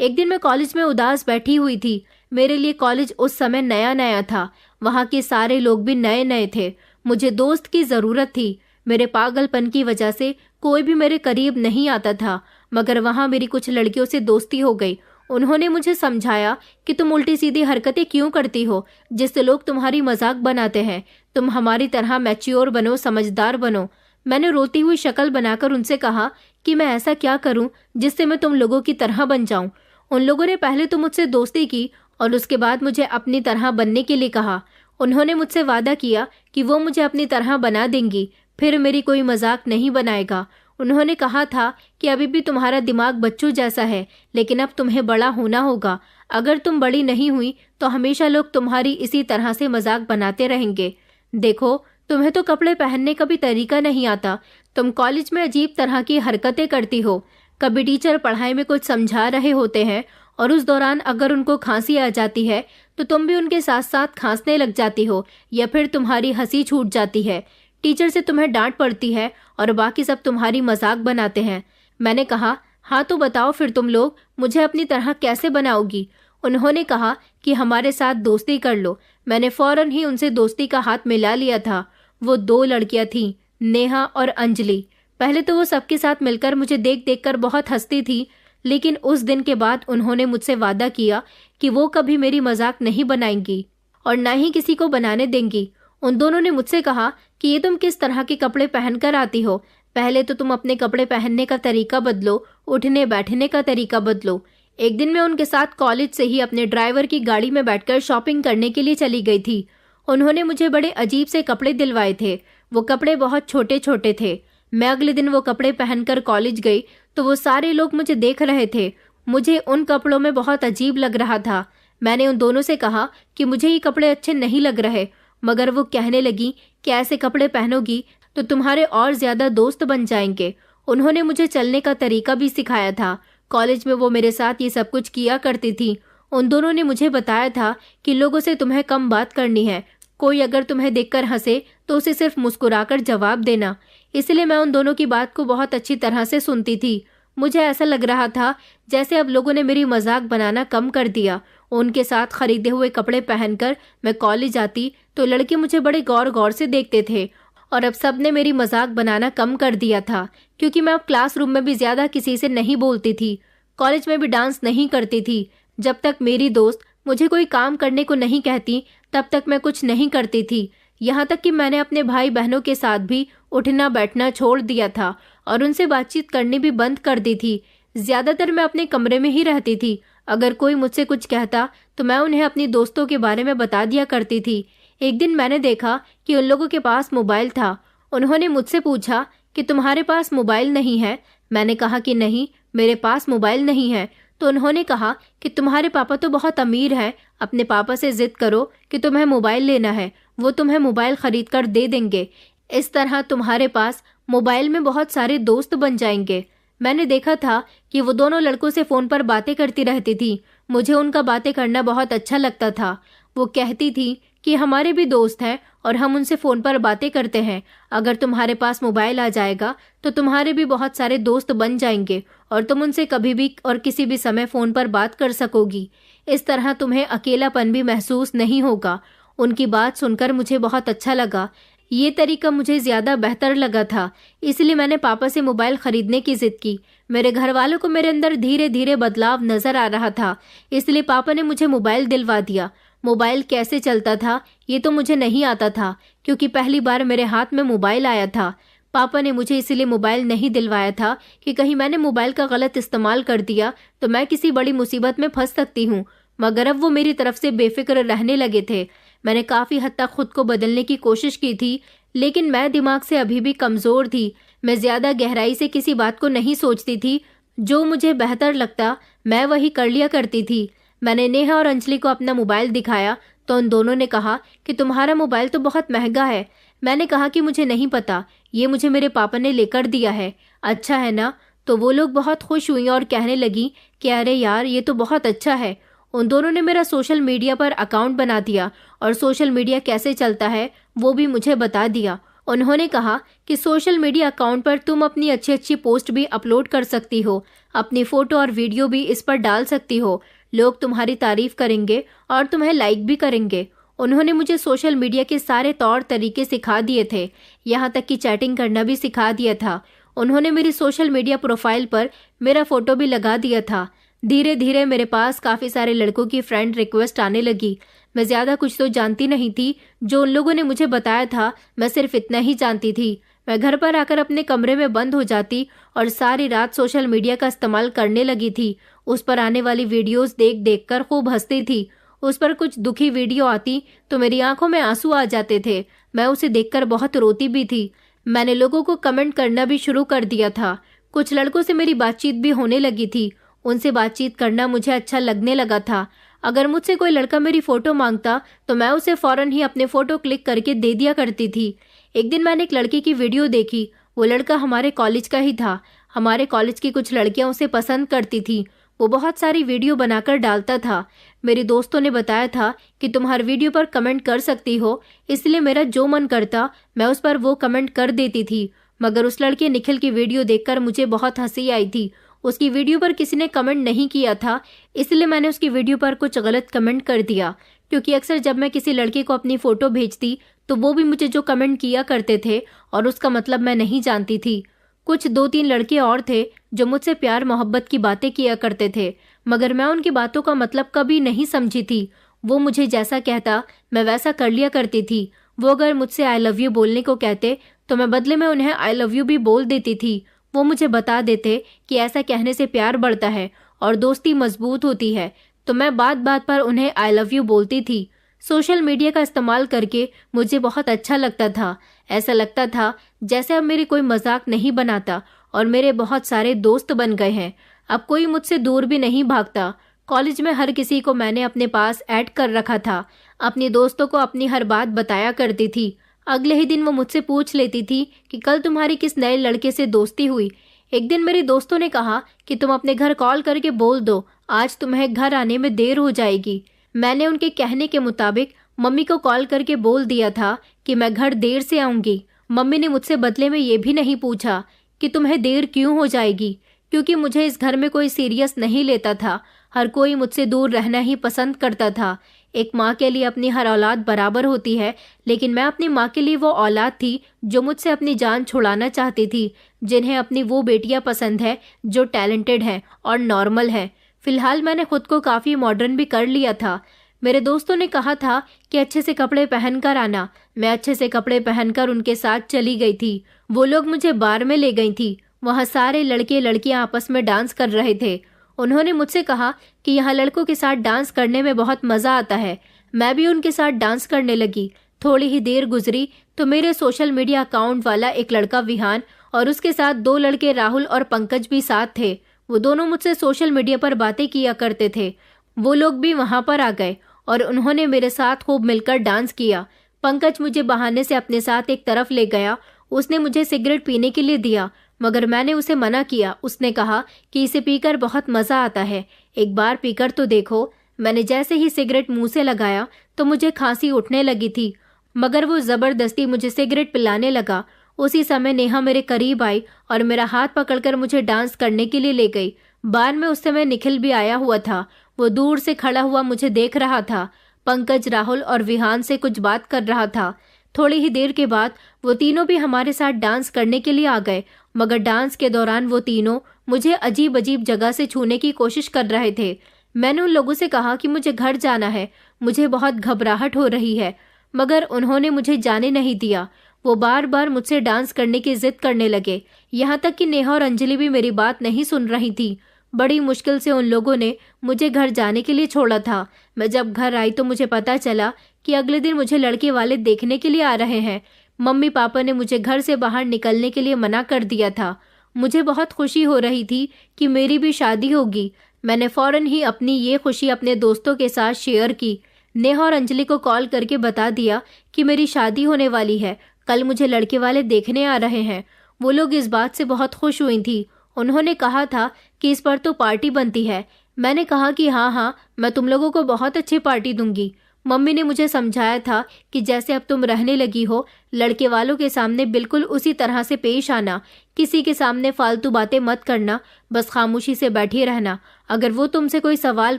एक दिन मैं कॉलेज में उदास बैठी हुई थी। मेरे लिए कॉलेज उस समय नया नया था। वहाँ के सारे लोग भी नए नए थे। मुझे दोस्त की ज़रूरत थी। मेरे पागलपन की वजह से कोई भी मेरे करीब नहीं आता था, मगर वहाँ मेरी कुछ लड़कियों से दोस्ती हो गई। उन्होंने मुझे समझाया कि तुम उल्टी सीधी हरकतें क्यों करती हो जिससे लोग तुम्हारी मजाक बनाते हैं। तुम हमारी तरह मैच्योर बनो, समझदार बनो। मैंने रोती हुई शक्ल बनाकर उनसे कहा कि मैं ऐसा क्या करूं जिससे मैं तुम लोगों की तरह बन जाऊं। उन लोगों ने पहले तो मुझसे दोस्ती की और उसके बाद मुझे अपनी तरह बनने के लिए कहा। उन्होंने मुझसे वादा किया कि वो मुझे अपनी तरह बना देंगी, फिर मेरी कोई मजाक नहीं बनाएगा। उन्होंने कहा था कि अभी भी तुम्हारा दिमाग बच्चों जैसा है, लेकिन अब तुम्हें बड़ा होना होगा। अगर तुम बड़ी नहीं हुई तो हमेशा लोग तुम्हारी इसी तरह से मजाक बनाते रहेंगे। देखो, तुम्हें तो कपड़े पहनने का भी तरीका नहीं आता। तुम कॉलेज में अजीब तरह की हरकतें करती हो। कभी टीचर पढ़ाई में कुछ समझा रहे होते हैं और उस दौरान अगर उनको खांसी आ जाती है तो तुम भी उनके साथ साथ खांसने लग जाती हो, या फिर तुम्हारी हंसी छूट जाती है। टीचर से तुम्हें डांट पड़ती है और बाकी सब तुम्हारी मजाक बनाते हैं। मैंने कहा, हाँ तो बताओ फिर तुम लोग मुझे अपनी तरह कैसे बनाओगी। उन्होंने कहा कि हमारे साथ दोस्ती कर लो। मैंने फौरन ही उनसे दोस्ती का हाथ मिला लिया था। वो 2 लड़कियां थीं, नेहा और अंजलि। पहले तो वो सबके साथ मिलकर मुझे देख देख कर बहुत हंसती थी, लेकिन उस दिन के बाद उन्होंने मुझसे वादा किया कि वो कभी मेरी मजाक नहीं बनाएंगी और ना ही किसी को बनाने देंगी। उन दोनों ने मुझसे कहा कि ये तुम किस तरह के कपड़े पहनकर आती हो, पहले तो तुम अपने कपड़े पहनने का तरीका बदलो, उठने बैठने का तरीका बदलो। एक दिन मैं उनके साथ कॉलेज से ही अपने ड्राइवर की गाड़ी में बैठकर शॉपिंग करने के लिए चली गई थी। उन्होंने मुझे बड़े अजीब से कपड़े दिलवाए थे। वो कपड़े बहुत छोटे छोटे थे। मैं अगले दिन वो कपड़े पहनकर कॉलेज गई तो वो सारे लोग मुझे देख रहे थे। मुझे उन कपड़ों में बहुत अजीब लग रहा था। मैंने उन दोनों से कहा कि मुझे ये कपड़े अच्छे नहीं लग रहे, मगर वो कहने लगी कि ऐसे कपड़े पहनोगी तो तुम्हारे और ज्यादा दोस्त बन जाएंगे। उन्होंने मुझे चलने का तरीका भी सिखाया था। कॉलेज में वो मेरे साथ ये सब कुछ किया करती थी। उन दोनों ने मुझे बताया था कि लोगों से तुम्हें कम बात करनी है। कोई अगर तुम्हें देखकर हंसे तो उसे सिर्फ मुस्कुराकर जवाब देना। इसलिए मैं उन दोनों की बात को बहुत अच्छी तरह से सुनती थी। मुझे ऐसा लग रहा था जैसे अब लोगों ने मेरी मजाक बनाना कम कर दिया। उनके साथ खरीदे हुए कपड़े पहनकर मैं कॉलेज आती तो लड़के मुझे बड़े गौर गौर से देखते थे और अब सबने मेरी मजाक बनाना कम कर दिया था, क्योंकि मैं अब क्लासरूम में भी ज्यादा किसी से नहीं बोलती थी, कॉलेज में भी डांस नहीं करती थी। जब तक मेरी दोस्त मुझे कोई काम करने को नहीं कहती तब तक मैं कुछ नहीं करती थी। यहाँ तक कि मैंने अपने भाई बहनों के साथ भी उठना बैठना छोड़ दिया था और उनसे बातचीत करनी भी बंद कर दी थी। ज्यादातर मैं अपने कमरे में ही रहती थी। अगर कोई मुझसे कुछ कहता तो मैं उन्हें अपनी दोस्तों के बारे में बता दिया करती थी। एक दिन मैंने देखा कि उन लोगों के पास मोबाइल था। उन्होंने मुझसे पूछा कि तुम्हारे पास मोबाइल नहीं है। मैंने कहा कि नहीं, मेरे पास मोबाइल नहीं है। तो उन्होंने कहा कि तुम्हारे पापा तो बहुत अमीर हैं, अपने पापा से जिद करो कि तुम्हें मोबाइल लेना है, वो तुम्हें मोबाइल खरीद कर दे देंगे। इस तरह तुम्हारे पास मोबाइल में बहुत सारे दोस्त बन जाएंगे। मैंने देखा था कि वो दोनों लड़कों से फोन पर बातें करती रहती थी। मुझे उनका बातें करना बहुत अच्छा लगता था। वो कहती थी कि हमारे भी दोस्त हैं और हम उनसे फोन पर बातें करते हैं। अगर तुम्हारे पास मोबाइल आ जाएगा तो तुम्हारे भी बहुत सारे दोस्त बन जाएंगे और तुम उनसे कभी भी और किसी भी समय फोन पर बात कर सकोगी। इस तरह तुम्हें अकेलापन भी महसूस नहीं होगा। उनकी बात सुनकर मुझे बहुत अच्छा लगा। ये तरीका मुझे ज्यादा बेहतर लगा था, इसलिए मैंने पापा से मोबाइल खरीदने की जिद की। मेरे घर वालों को मेरे अंदर धीरे धीरे बदलाव नजर आ रहा था, इसलिए पापा ने मुझे मोबाइल दिलवा दिया। मोबाइल कैसे चलता था ये तो मुझे नहीं आता था, क्योंकि पहली बार मेरे हाथ में मोबाइल आया था। पापा ने मुझे इसलिए मोबाइल नहीं दिलवाया था कि कहीं मैंने मोबाइल का गलत इस्तेमाल कर दिया तो मैं किसी बड़ी मुसीबत में फंस सकती हूँ। मगर अब वो मेरी तरफ से बेफिक्र रहने लगे थे। मैंने काफी हद तक खुद को बदलने की कोशिश की थी, लेकिन मैं दिमाग से अभी भी कमजोर थी। मैं ज्यादा गहराई से किसी बात को नहीं सोचती थी। जो मुझे बेहतर लगता मैं वही कर लिया करती थी। मैंने नेहा और अंजलि को अपना मोबाइल दिखाया तो उन दोनों ने कहा कि तुम्हारा मोबाइल तो बहुत महंगा है। मैंने कहा कि मुझे नहीं पता, ये मुझे मेरे पापा ने लेकर दिया है। अच्छा है ना? तो वो लोग बहुत खुश हुई और कहने लगी कि अरे यार, ये तो बहुत अच्छा है। उन दोनों ने मेरा सोशल मीडिया पर अकाउंट बना दिया और सोशल मीडिया कैसे चलता है वो भी मुझे बता दिया। उन्होंने कहा कि सोशल मीडिया अकाउंट पर तुम अपनी अच्छी अच्छी पोस्ट भी अपलोड कर सकती हो, अपनी फोटो और वीडियो भी इस पर डाल सकती हो। लोग तुम्हारी तारीफ करेंगे और तुम्हें लाइक भी करेंगे। उन्होंने मुझे सोशल मीडिया के सारे तौर तरीके सिखा दिए थे, यहाँ तक कि चैटिंग करना भी सिखा दिया था। उन्होंने मेरी सोशल मीडिया प्रोफाइल पर मेरा फोटो भी लगा दिया था। धीरे धीरे मेरे पास काफी सारे लड़कों की फ्रेंड रिक्वेस्ट आने लगी। मैं ज्यादा कुछ तो जानती नहीं थी। जो उन लोगों ने मुझे बताया था मैं सिर्फ इतना ही जानती थी। मैं घर पर आकर अपने कमरे में बंद हो जाती और सारी रात सोशल मीडिया का इस्तेमाल करने लगी थी। उस पर आने वाली वीडियोस देख देख कर खूब हंसती थी। उस पर कुछ दुखी वीडियो आती तो मेरी आंखों में आंसू आ जाते थे। मैं उसे देखकर बहुत रोती भी थी। मैंने लोगों को कमेंट करना भी शुरू कर दिया था। कुछ लड़कों से मेरी बातचीत भी होने लगी थी। उनसे बातचीत करना मुझे अच्छा लगने लगा था। अगर मुझसे कोई लड़का मेरी फोटो मांगता तो मैं उसे फौरन ही अपने फोटो क्लिक करके दे दिया करती थी। एक दिन मैंने एक लड़के की वीडियो देखी। वो लड़का हमारे कॉलेज का ही था। हमारे कॉलेज की कुछ लड़कियां उसे पसंद करती थी। वो बहुत सारी वीडियो बनाकर डालता था। मेरे दोस्तों ने बताया था कि तुम हर वीडियो पर कमेंट कर सकती हो, इसलिए मेरा जो मन करता मैं उस पर वो कमेंट कर देती थी। मगर उस लड़के निखिल की वीडियो देखकर मुझे बहुत हंसी आई थी। उसकी वीडियो पर किसी ने कमेंट नहीं किया था, इसलिए मैंने उसकी वीडियो पर कुछ गलत कमेंट कर दिया। क्योंकि अक्सर जब मैं किसी लड़के को अपनी फ़ोटो भेजती तो वो भी मुझे जो कमेंट किया करते थे और उसका मतलब मैं नहीं जानती थी। कुछ 2-3 लड़के और थे जो मुझसे प्यार मोहब्बत की बातें किया करते थे, मगर मैं उनकी बातों का मतलब कभी नहीं समझी थी। वो मुझे जैसा कहता मैं वैसा कर लिया करती थी। वो अगर मुझसे आई लव यू बोलने को कहते तो मैं बदले में उन्हें आई लव यू भी बोल देती थी। वो मुझे बता देते कि ऐसा कहने से प्यार बढ़ता है और दोस्ती मजबूत होती है, तो मैं बात बात पर उन्हें आई लव यू बोलती थी। सोशल मीडिया का इस्तेमाल करके मुझे बहुत अच्छा लगता था। ऐसा लगता था जैसे अब मेरी कोई मजाक नहीं बनाता और मेरे बहुत सारे दोस्त बन गए हैं। अब कोई मुझसे दूर भी नहीं भागता। कॉलेज में हर किसी को मैंने अपने पास ऐड कर रखा था। अपने दोस्तों को अपनी हर बात बताया करती थी। अगले ही दिन वो मुझसे पूछ लेती थी कि कल तुम्हारी किस नए लड़के से दोस्ती हुई। एक दिन मेरे दोस्तों ने कहा कि तुम अपने घर कॉल करके बोल दो, आज तुम्हें घर आने में देर हो जाएगी। मैंने उनके कहने के मुताबिक मम्मी को कॉल करके बोल दिया था कि मैं घर देर से आऊंगी। मम्मी ने मुझसे बदले में ये भी नहीं पूछा कि तुम्हें देर क्यों हो जाएगी, क्योंकि मुझे इस घर में कोई सीरियस नहीं लेता था। हर कोई मुझसे दूर रहना ही पसंद करता था। एक माँ के लिए अपनी हर औलाद बराबर होती है, लेकिन मैं अपनी माँ के लिए वो औलाद थी जो मुझसे अपनी जान छुड़ाना चाहती थी, जिन्हें अपनी वो बेटियां पसंद है जो टैलेंटेड है और नॉर्मल है। फिलहाल मैंने खुद को काफ़ी मॉडर्न भी कर लिया था। मेरे दोस्तों ने कहा था कि अच्छे से कपड़े पहनकर आना। मैं अच्छे से कपड़े पहनकर उनके साथ चली गई थी। वो लोग मुझे बार में ले गई थी। वहाँ सारे लड़के लड़कियाँ आपस में डांस कर रहे थे। उन्होंने मुझसे कहा कि यहाँ लड़कों के साथ डांस करने में बहुत मज़ा आता है। मैं भी उनके साथ डांस करने लगी। थोड़ी ही देर गुजरी तो मेरे सोशल मीडिया अकाउंट वाला एक लड़का विहान और उसके साथ 2 लड़के राहुल और पंकज भी साथ थे। वो दोनों मुझसे सोशल मीडिया पर बातें किया करते थे। वो लोग भी वहाँ पर आ गए और उन्होंने मेरे साथ खूब मिलकर डांस किया। पंकज मुझे बहाने से अपने साथ एक तरफ ले गया। उसने मुझे सिगरेट पीने के लिए दिया, मगर मैंने उसे मना किया। उसने कहा कि इसे पीकर बहुत मज़ा आता है, एक बार पीकर तो देखो। मैंने जैसे ही सिगरेट मुंह से लगाया तो मुझे खांसी उठने लगी थी, मगर वो ज़बरदस्ती मुझे सिगरेट पिलाने लगा। उसी समय नेहा मेरे करीब आई और मेरा हाथ पकड़कर मुझे डांस करने के लिए ले गई। बार में उस समय निखिल भी आया हुआ था। वो दूर से खड़ा हुआ मुझे देख रहा था। पंकज, राहुल और विहान से कुछ बात कर रहा था। थोड़ी ही देर के बाद वो तीनों भी हमारे साथ डांस करने के लिए आ गए, मगर डांस के दौरान वो तीनों मुझे अजीब अजीब जगह से छूने की कोशिश कर रहे थे। मैंने उन लोगों से कहा कि मुझे घर जाना है, मुझे बहुत घबराहट हो रही है, मगर उन्होंने मुझे जाने नहीं दिया। वो बार बार मुझसे डांस करने की जिद करने लगे। यहाँ तक कि नेहा और अंजलि भी मेरी बात नहीं सुन रही थी। बड़ी मुश्किल से उन लोगों ने मुझे घर जाने के लिए छोड़ा था। मैं जब घर आई तो मुझे पता चला कि अगले दिन मुझे लड़के वाले देखने के लिए आ रहे हैं। मम्मी पापा ने मुझे घर से बाहर निकलने के लिए मना कर दिया था। मुझे बहुत खुशी हो रही थी कि मेरी भी शादी होगी। मैंने फौरन ही अपनी ये खुशी अपने दोस्तों के साथ शेयर की। नेहा और अंजलि को कॉल करके बता दिया कि मेरी शादी होने वाली है, कल मुझे लड़के वाले देखने आ रहे हैं। वो लोग इस बात से बहुत खुश हुई थी। उन्होंने कहा था कि इस पर तो पार्टी बनती है। मैंने कहा कि हाँ, मैं तुम लोगों को बहुत अच्छी पार्टी दूंगी। मम्मी ने मुझे समझाया था कि जैसे अब तुम रहने लगी हो, लड़के वालों के सामने बिल्कुल उसी तरह से पेश आना। किसी के सामने फालतू बातें मत करना, बस खामोशी से बैठी रहना। अगर वो तुमसे कोई सवाल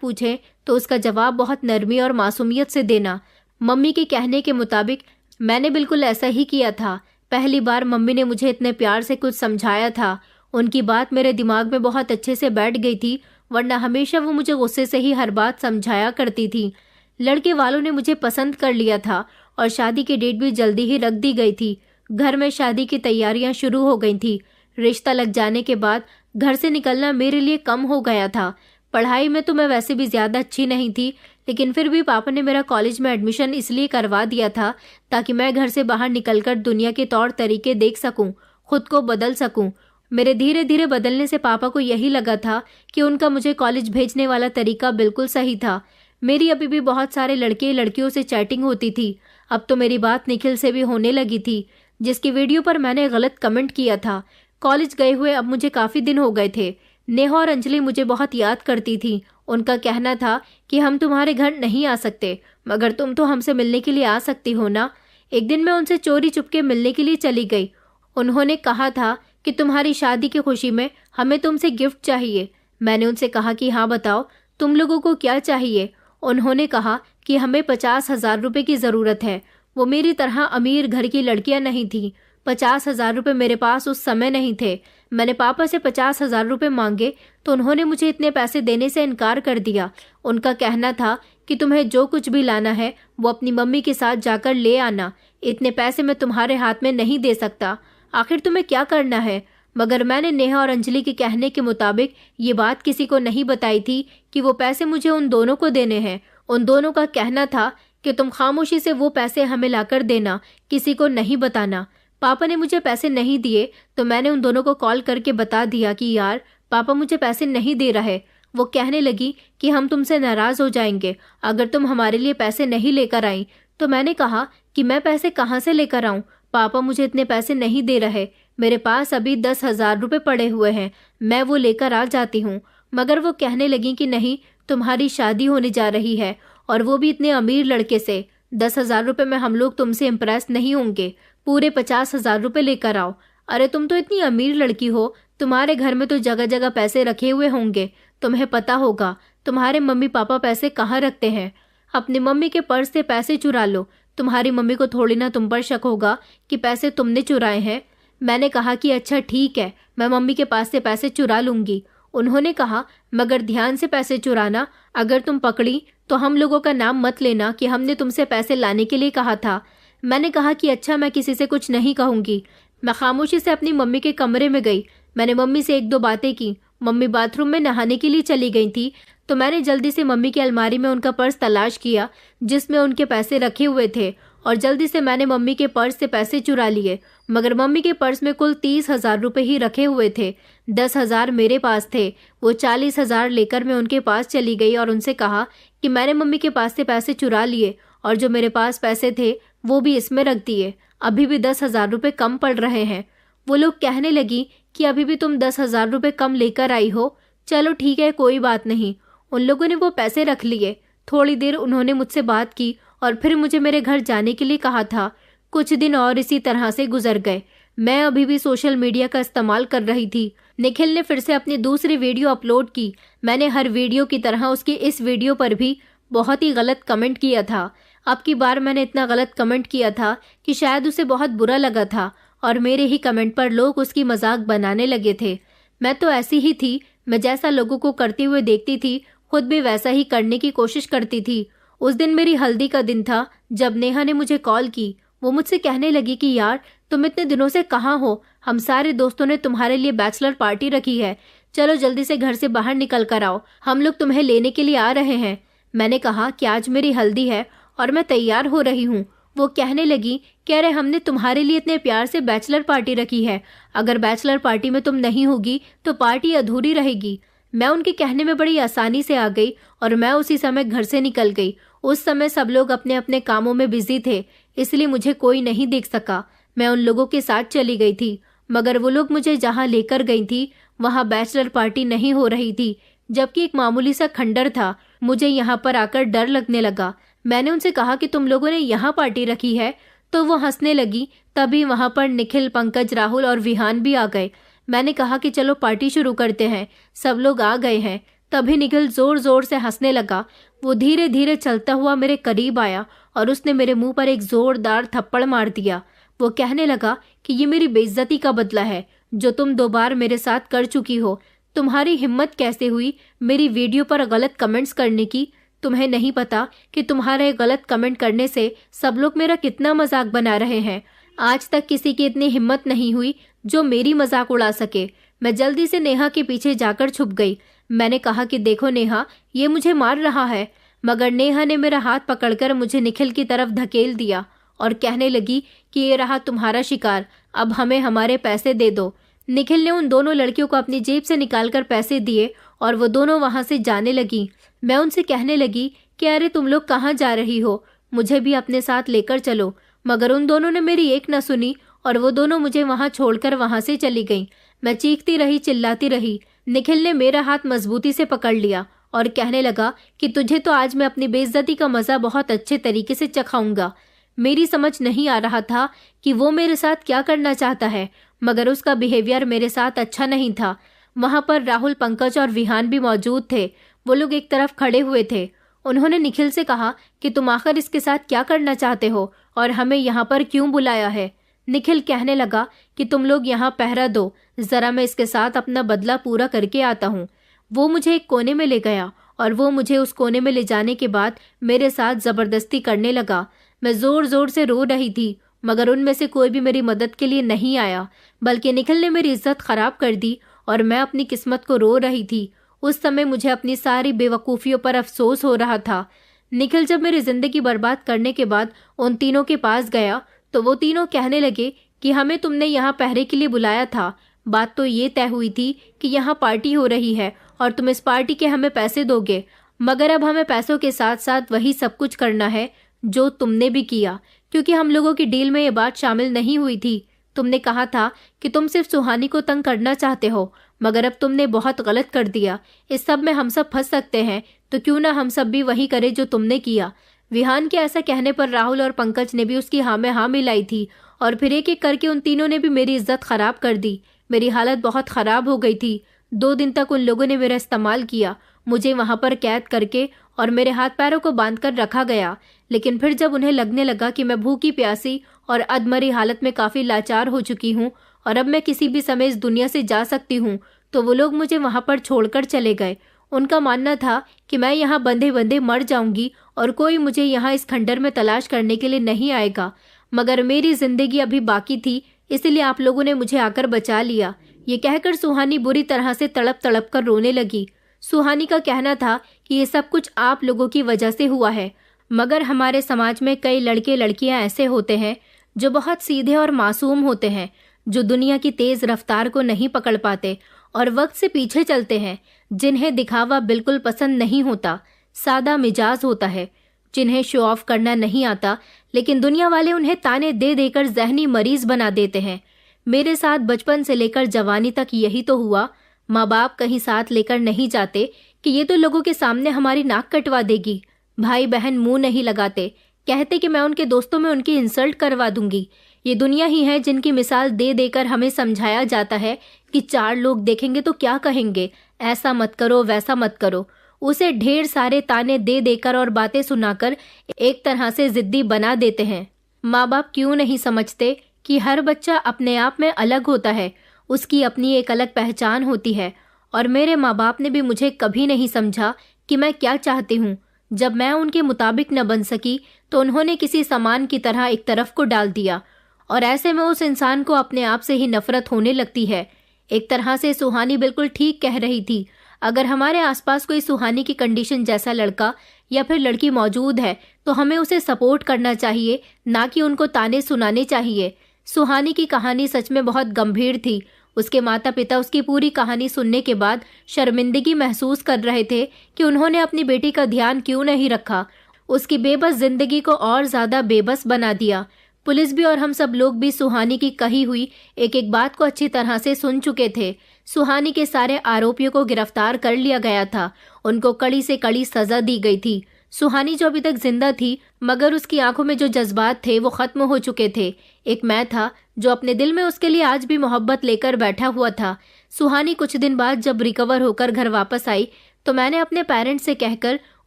पूछे तो उसका जवाब बहुत नरमी और मासूमियत से देना। मम्मी के कहने के मुताबिक मैंने बिल्कुल ऐसा ही किया था। पहली बार मम्मी ने मुझे इतने प्यार से कुछ समझाया था। उनकी बात मेरे दिमाग में बहुत अच्छे से बैठ गई थी, वरना हमेशा वो मुझे गुस्से से ही हर बात समझाया करती थी। लड़के वालों ने मुझे पसंद कर लिया था और शादी की डेट भी जल्दी ही रख दी गई थी। घर में शादी की तैयारियां शुरू हो गई थी। रिश्ता लग जाने के बाद घर से निकलना मेरे लिए कम हो गया था। पढ़ाई में तो मैं वैसे भी ज़्यादा अच्छी नहीं थी, लेकिन फिर भी पापा ने मेरा कॉलेज में एडमिशन इसलिए करवा दिया था ताकि मैं घर से बाहर निकलकर दुनिया के तौर तरीके देख सकूं, खुद को बदल सकूं। मेरे धीरे धीरे बदलने से पापा को यही लगा था कि उनका मुझे कॉलेज भेजने वाला तरीका बिल्कुल सही था। मेरी अभी भी बहुत सारे लड़के लड़कियों से चैटिंग होती थी। अब तो मेरी बात निखिल से भी होने लगी थी, जिसकी वीडियो पर मैंने गलत कमेंट किया था। कॉलेज गए हुए अब मुझे काफ़ी दिन हो गए थे। नेहा और अंजलि मुझे बहुत याद करती थी। उनका कहना था कि हम तुम्हारे घर नहीं आ सकते, मगर तुम तो हमसे मिलने के लिए आ सकती हो ना। एक दिन मैं उनसे चोरी चुपके मिलने के लिए चली गई। उन्होंने कहा था कि तुम्हारी शादी की खुशी में हमें तुमसे गिफ्ट चाहिए। मैंने उनसे कहा कि हाँ बताओ, तुम लोगों को क्या चाहिए। उन्होंने कहा कि हमें 50,000 रुपये की ज़रूरत है। वो मेरी तरह अमीर घर की लड़कियां नहीं थीं। 50,000 रुपये मेरे पास उस समय नहीं थे। मैंने पापा से 50,000 रुपये मांगे तो उन्होंने मुझे इतने पैसे देने से इनकार कर दिया। उनका कहना था कि तुम्हें जो कुछ भी लाना है वो अपनी मम्मी के साथ जाकर ले आना। इतने पैसे मैं तुम्हारे हाथ में नहीं दे सकता। आखिर तुम्हें क्या करना है। मगर मैंने नेहा और अंजलि के कहने के मुताबिक ये बात किसी को नहीं बताई थी कि वो पैसे मुझे उन दोनों को देने हैं। उन दोनों का कहना था कि तुम खामोशी से वो पैसे हमें लाकर देना, किसी को नहीं बताना। पापा ने मुझे पैसे नहीं दिए तो मैंने उन दोनों को कॉल करके बता दिया कि यार पापा मुझे पैसे नहीं दे रहे। वो कहने लगी कि हम तुमसे नाराज हो जाएंगे अगर तुम हमारे लिए पैसे नहीं लेकर आई। तो मैंने कहा कि मैं पैसे कहाँ से लेकर आऊँ, पापा मुझे इतने पैसे नहीं दे रहे। मेरे पास अभी 10,000 रुपये पड़े हुए हैं, मैं वो लेकर आ जाती हूँ। मगर वो कहने लगी कि नहीं, तुम्हारी शादी होने जा रही है और वो भी इतने अमीर लड़के से। 10,000 रुपये में हम लोग तुमसे इम्प्रेस नहीं होंगे, पूरे 50,000 रुपये लेकर आओ। अरे तुम तो इतनी अमीर लड़की हो, तुम्हारे घर में तो जगह जगह पैसे रखे हुए होंगे, तुम्हें पता होगा तुम्हारे मम्मी पापा पैसे कहाँ रखते हैं। अपनी मम्मी के पर्स से पैसे चुरा लो, तुम्हारी मम्मी को थोड़ी ना तुम पर शक होगा कि पैसे तुमने चुराए हैं। मैंने कहा कि अच्छा ठीक है, मैं मम्मी के पास से पैसे चुरा लूंगी। उन्होंने कहा मगर ध्यान से पैसे चुराना, अगर तुम पकड़ी तो हम लोगों का नाम मत लेना कि हमने तुमसे पैसे लाने के लिए कहा था। मैंने कहा कि अच्छा मैं किसी से कुछ नहीं कहूँगी। मैं खामोशी से अपनी मम्मी के कमरे में गई। मैंने मम्मी से एक दो बातें की। मम्मी बाथरूम में नहाने के लिए चली गई थी तो मैंने जल्दी से मम्मी की अलमारी में उनका पर्स तलाश किया जिसमें उनके पैसे रखे हुए थे और जल्दी से मैंने मम्मी के पर्स से पैसे चुरा लिए। मगर मम्मी के पर्स में कुल 30,000 रुपये ही रखे हुए थे। 10,000 मेरे पास थे। वो 40,000 लेकर मैं उनके पास चली गई और उनसे कहा कि मैंने मम्मी के पास से पैसे चुरा लिए और जो मेरे पास पैसे थे वो भी इसमें रख दिए। अभी भी 10,000 रुपये कम पड़ रहे हैं। वो लोग कहने लगी कि अभी भी तुम 10,000 रुपये कम लेकर आई हो। चलो ठीक है, कोई बात नहीं। उन लोगों ने वो पैसे रख लिए। थोड़ी देर उन्होंने मुझसे बात की और फिर मुझे मेरे घर जाने के लिए कहा था। कुछ दिन और इसी तरह से गुजर गए। मैं अभी भी सोशल मीडिया का इस्तेमाल कर रही थी। निखिल ने फिर से अपनी दूसरी वीडियो अपलोड की। मैंने हर वीडियो की तरह उसकी इस वीडियो पर भी बहुत ही गलत कमेंट किया था। अब की बार मैंने इतना गलत कमेंट किया था कि शायद उसे बहुत बुरा लगा था और मेरे ही कमेंट पर लोग उसकी मजाक बनाने लगे थे। मैं तो ऐसी ही थी, मैं जैसा लोगों को करते हुए देखती थी खुद भी वैसा ही करने की कोशिश करती थी। उस दिन मेरी हल्दी का दिन था जब नेहा ने मुझे कॉल की। वो मुझसे कहने लगी कि यार तुम इतने दिनों से कहाँ हो, हम सारे दोस्तों ने तुम्हारे लिए बैचलर पार्टी रखी है, चलो जल्दी से घर से बाहर निकल कर आओ, हम लोग तुम्हें लेने के लिए आ रहे हैं। मैंने कहा कि आज मेरी हल्दी है और मैं तैयार हो रही हूँ। वो कहने लगी कि अरे हमने तुम्हारे लिए इतने प्यार से बैचलर पार्टी रखी है, अगर बैचलर पार्टी में तुम नहीं होगी तो पार्टी अधूरी रहेगी। मैं उनके कहने में बड़ी आसानी से आ गई और मैं उसी समय घर से निकल गई। उस समय सब लोग अपने अपने कामों में बिजी थे, इसलिए मुझे कोई नहीं देख सका। मैं उन लोगों के साथ चली गई थी, मगर वो लोग मुझे जहाँ लेकर गई थी वहाँ बैचलर पार्टी नहीं हो रही थी, जबकि एक मामूली सा खंडर था। मुझे यहाँ पर आकर डर लगने लगा। मैंने उनसे कहा कि तुम लोगों ने यहाँ पार्टी रखी है, तो वो हंसने लगी। तभी वहाँ पर निखिल, पंकज, राहुल और विहान भी आ गए। मैंने कहा कि चलो पार्टी शुरू करते हैं। सब लोग आ गए हैं। तभी निखिल जोर जोर से हंसने लगा। वो धीरे धीरे चलता हुआ मेरे करीब आया और उसने मेरे मुंह पर एक जोरदार थप्पड़ मार दिया। वो कहने लगा कि ये मेरी बेइज्जती का बदला है जो तुम 2 बार मेरे साथ कर चुकी हो। तुम्हारी हिम्मत कैसे हुई मेरी वीडियो पर गलत कमेंट्स करने की? तुम्हें नहीं पता कि तुम्हारे गलत कमेंट करने से सब लोग मेरा कितना मजाक बना रहे हैं। आज तक किसी की इतनी हिम्मत नहीं हुई जो मेरी मजाक उड़ा सके। मैं जल्दी से नेहा के पीछे जाकर छुप गई। मैंने कहा कि देखो नेहा, ये मुझे मार रहा है। मगर नेहा ने मेरा हाथ पकड़कर मुझे निखिल की तरफ धकेल दिया और कहने लगी कि ये रहा तुम्हारा शिकार, अब हमें हमारे पैसे दे दो। निखिल ने उन दोनों लड़कियों को अपनी जेब से निकालकर पैसे दिए और वो दोनों वहां से जाने लगी। मैं उनसे कहने लगी कि अरे तुम लोग कहाँ जा रही हो, मुझे भी अपने साथ लेकर चलो। मगर उन दोनों ने मेरी एक न सुनी और वो दोनों मुझे वहां छोड़कर वहां से चली गईं। मैं चीखती रही, चिल्लाती रही। निखिल ने मेरा हाथ मजबूती से पकड़ लिया और कहने लगा कि तुझे तो आज मैं अपनी बेइज्जती का मजा बहुत अच्छे तरीके से चखाऊंगा। मेरी समझ नहीं आ रहा था कि वो मेरे साथ क्या करना चाहता है, मगर उसका बिहेवियर मेरे साथ अच्छा नहीं था। वहां पर राहुल, पंकज और विहान भी मौजूद थे। वो लोग एक तरफ खड़े हुए थे। उन्होंने निखिल से कहा कि तुम आखिर इसके साथ क्या करना चाहते हो और हमें यहाँ पर क्यों बुलाया है। निखिल कहने लगा कि तुम लोग यहाँ पहरा दो, जरा मैं इसके साथ अपना बदला पूरा करके आता हूँ। वो मुझे एक कोने में ले गया और वो मुझे उस कोने में ले जाने के बाद मेरे साथ जबरदस्ती करने लगा। मैं जोर जोर से रो रही थी, मगर उनमें से कोई भी मेरी मदद के लिए नहीं आया, बल्कि निखिल ने मेरी इज्जत खराब कर दी और मैं अपनी किस्मत को रो रही थी। उस समय मुझे अपनी सारी बेवकूफ़ियों पर अफसोस हो रहा था। निखिल जब मेरी जिंदगी बर्बाद करने के बाद उन तीनों के पास गया तो वो तीनों कहने लगे कि हमें तुमने यहाँ पहरे के लिए बुलाया था। बात तो ये तय हुई थी कि यहाँ पार्टी हो रही है और तुम इस पार्टी के हमें पैसे दोगे, मगर अब हमें पैसों के साथ साथ वही सब कुछ करना है जो तुमने भी किया, क्योंकि हम लोगों की डील में ये बात शामिल नहीं हुई थी। तुमने कहा था कि तुम सिर्फ सुहानी को तंग करना चाहते हो, मगर अब तुमने बहुत गलत कर दिया। इस सब में हम सब फंस सकते हैं, तो क्यों ना हम सब भी वही करें जो तुमने किया। विहान के ऐसा कहने पर राहुल और पंकज ने भी उसकी हाँ में हाँ मिलाई थी और फिर एक एक करके उन तीनों ने भी मेरी इज्जत खराब कर दी। मेरी हालत बहुत खराब हो गई थी। 2 दिन तक उन लोगों ने मेरा इस्तेमाल किया। मुझे वहां पर कैद करके और मेरे हाथ पैरों को बांधकर रखा गया। लेकिन फिर जब उन्हें लगने लगा कि मैं भूखी प्यासी और अधमरी हालत में काफी लाचार हो चुकी हूँ और अब मैं किसी भी समय इस दुनिया से जा सकती हूँ, तो वो लोग मुझे वहां पर छोड़कर चले गए। उनका मानना था कि मैं यहाँ बंधे बंधे मर जाऊंगी और कोई मुझे यहाँ इस खंडर में तलाश करने के लिए नहीं आएगा, मगर मेरी जिंदगी अभी बाकी थी, इसलिए आप लोगों ने मुझे आकर बचा लिया। ये कहकर सुहानी बुरी तरह से तड़प तड़प कर रोने लगी। सुहानी का कहना था कि ये सब कुछ आप लोगों की वजह से हुआ है, मगर हमारे समाज में कई लड़के लड़कियां ऐसे होते हैं जो बहुत सीधे और मासूम होते हैं, जो दुनिया की तेज रफ्तार को नहीं पकड़ पाते और वक्त से पीछे चलते हैं, जिन्हें दिखावा बिल्कुल पसंद नहीं होता, सादा मिजाज होता है, जिन्हें शो ऑफ करना नहीं आता, लेकिन दुनिया वाले उन्हें ताने दे देकर जहनी मरीज बना देते हैं। मेरे साथ बचपन से लेकर जवानी तक यही तो हुआ। माँ बाप कहीं साथ लेकर नहीं जाते कि ये तो लोगों के सामने हमारी नाक कटवा देगी। भाई बहन मुंह नहीं लगाते, कहते कि मैं उनके दोस्तों में उनकी इंसल्ट करवा दूंगी। ये दुनिया ही है जिनकी मिसाल दे देकर हमें समझाया जाता है कि 4 लोग देखेंगे तो क्या कहेंगे, ऐसा मत करो वैसा मत करो। उसे ढेर सारे ताने दे देकर और बातें सुनाकर एक तरह से जिद्दी बना देते हैं। माँ बाप क्यों नहीं समझते कि हर बच्चा अपने आप में अलग होता है, उसकी अपनी एक अलग पहचान होती है। और मेरे माँ बाप ने भी मुझे कभी नहीं समझा कि मैं क्या चाहती हूँ। जब मैं उनके मुताबिक न बन सकी तो उन्होंने किसी सामान की तरह एक तरफ को डाल दिया और ऐसे में उस इंसान को अपने आप से ही नफरत होने लगती है। एक तरह से सुहानी बिल्कुल ठीक कह रही थी। अगर हमारे आसपास कोई सुहानी की कंडीशन जैसा लड़का या फिर लड़की मौजूद है तो हमें उसे सपोर्ट करना चाहिए, ना कि उनको ताने सुनाने चाहिए। सुहानी की कहानी सच में बहुत गंभीर थी। उसके माता पिता उसकी पूरी कहानी सुनने के बाद शर्मिंदगी महसूस कर रहे थे कि उन्होंने अपनी बेटी का ध्यान क्यों नहीं रखा। उसकी बेबस जिंदगी को और ज्यादा बेबस बना दिया। पुलिस भी और हम सब लोग भी सुहानी की कही हुई एक एक बात को अच्छी तरह से सुन चुके थे। सुहानी के सारे आरोपियों को गिरफ्तार कर लिया गया था। उनको कड़ी से कड़ी सजा दी गई थी। सुहानी जो अभी तक जिंदा थी, मगर उसकी आंखों में जो जज्बात थे वो खत्म हो चुके थे। एक मैं था जो अपने दिल में उसके लिए आज भी मोहब्बत लेकर बैठा हुआ था। सुहानी कुछ दिन बाद जब रिकवर होकर घर वापस आई तो मैंने अपने पेरेंट्स से कहकर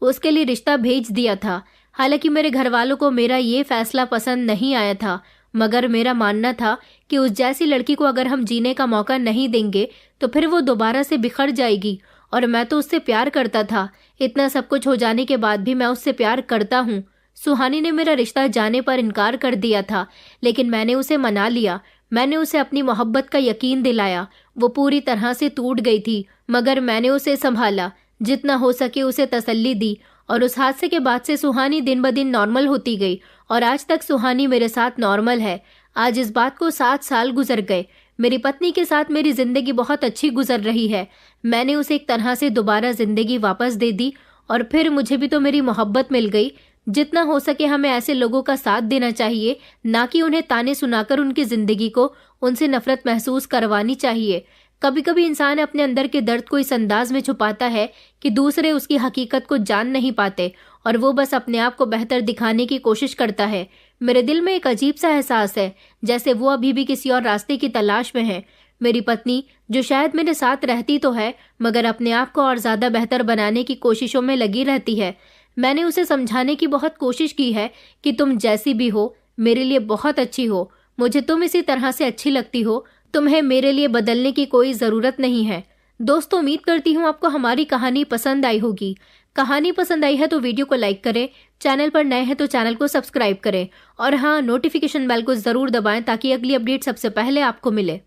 उसके लिए रिश्ता भेज दिया था। हालांकि मेरे घर वालों को मेरा ये फैसला पसंद नहीं आया था, मगर मेरा मानना था कि उस जैसी लड़की को अगर हम जीने का मौका नहीं देंगे तो फिर वो दोबारा से बिखर जाएगी। और मैं तो उससे प्यार करता था। इतना सब कुछ हो जाने के बाद भी मैं उससे प्यार करता हूँ। सुहानी ने मेरा रिश्ता जाने पर इनकार कर दिया था, लेकिन मैंने उसे मना लिया। मैंने उसे अपनी मोहब्बत का यकीन दिलाया। वो पूरी तरह से टूट गई थी, मगर मैंने उसे संभाला, जितना हो सके उसे तसल्ली दी। और उस हादसे के बाद से सुहानी दिन ब दिन नॉर्मल होती गई और आज तक सुहानी मेरे साथ नॉर्मल है। आज इस बात को 7 साल गुजर गए। मेरी पत्नी के साथ मेरी जिंदगी बहुत अच्छी गुजर रही है। मैंने उसे एक तरह से दोबारा जिंदगी वापस दे दी और फिर मुझे भी तो मेरी मोहब्बत मिल गई। जितना हो सके हमें ऐसे लोगों का साथ देना चाहिए, ना कि उन्हें ताने सुनाकर उनकी जिंदगी को उनसे नफरत महसूस करवानी चाहिए। कभी कभी इंसान अपने अंदर के दर्द को इस अंदाज में छुपाता है कि दूसरे उसकी हकीकत को जान नहीं पाते और वो बस अपने आप को बेहतर दिखाने की कोशिश करता है। मेरे दिल में एक अजीब सा एहसास है, जैसे वो अभी भी किसी और रास्ते की तलाश में है। मेरी पत्नी, जो शायद मेरे साथ रहती तो है, मगर अपने आप को और ज्यादा बेहतर बनाने की कोशिशों में लगी रहती है। मैंने उसे समझाने की बहुत कोशिश की है कि तुम जैसी भी हो, मेरे लिए बहुत अच्छी हो। मुझे तुम इसी तरह से अच्छी लगती हो। तुम्हें मेरे लिए बदलने की कोई ज़रूरत नहीं है। दोस्तों, उम्मीद करती हूँ आपको हमारी कहानी पसंद आई होगी। कहानी पसंद आई है तो वीडियो को लाइक करें, चैनल पर नए हैं तो चैनल को सब्सक्राइब करें और हाँ, नोटिफिकेशन बेल को ज़रूर दबाएं ताकि अगली अपडेट सबसे पहले आपको मिले।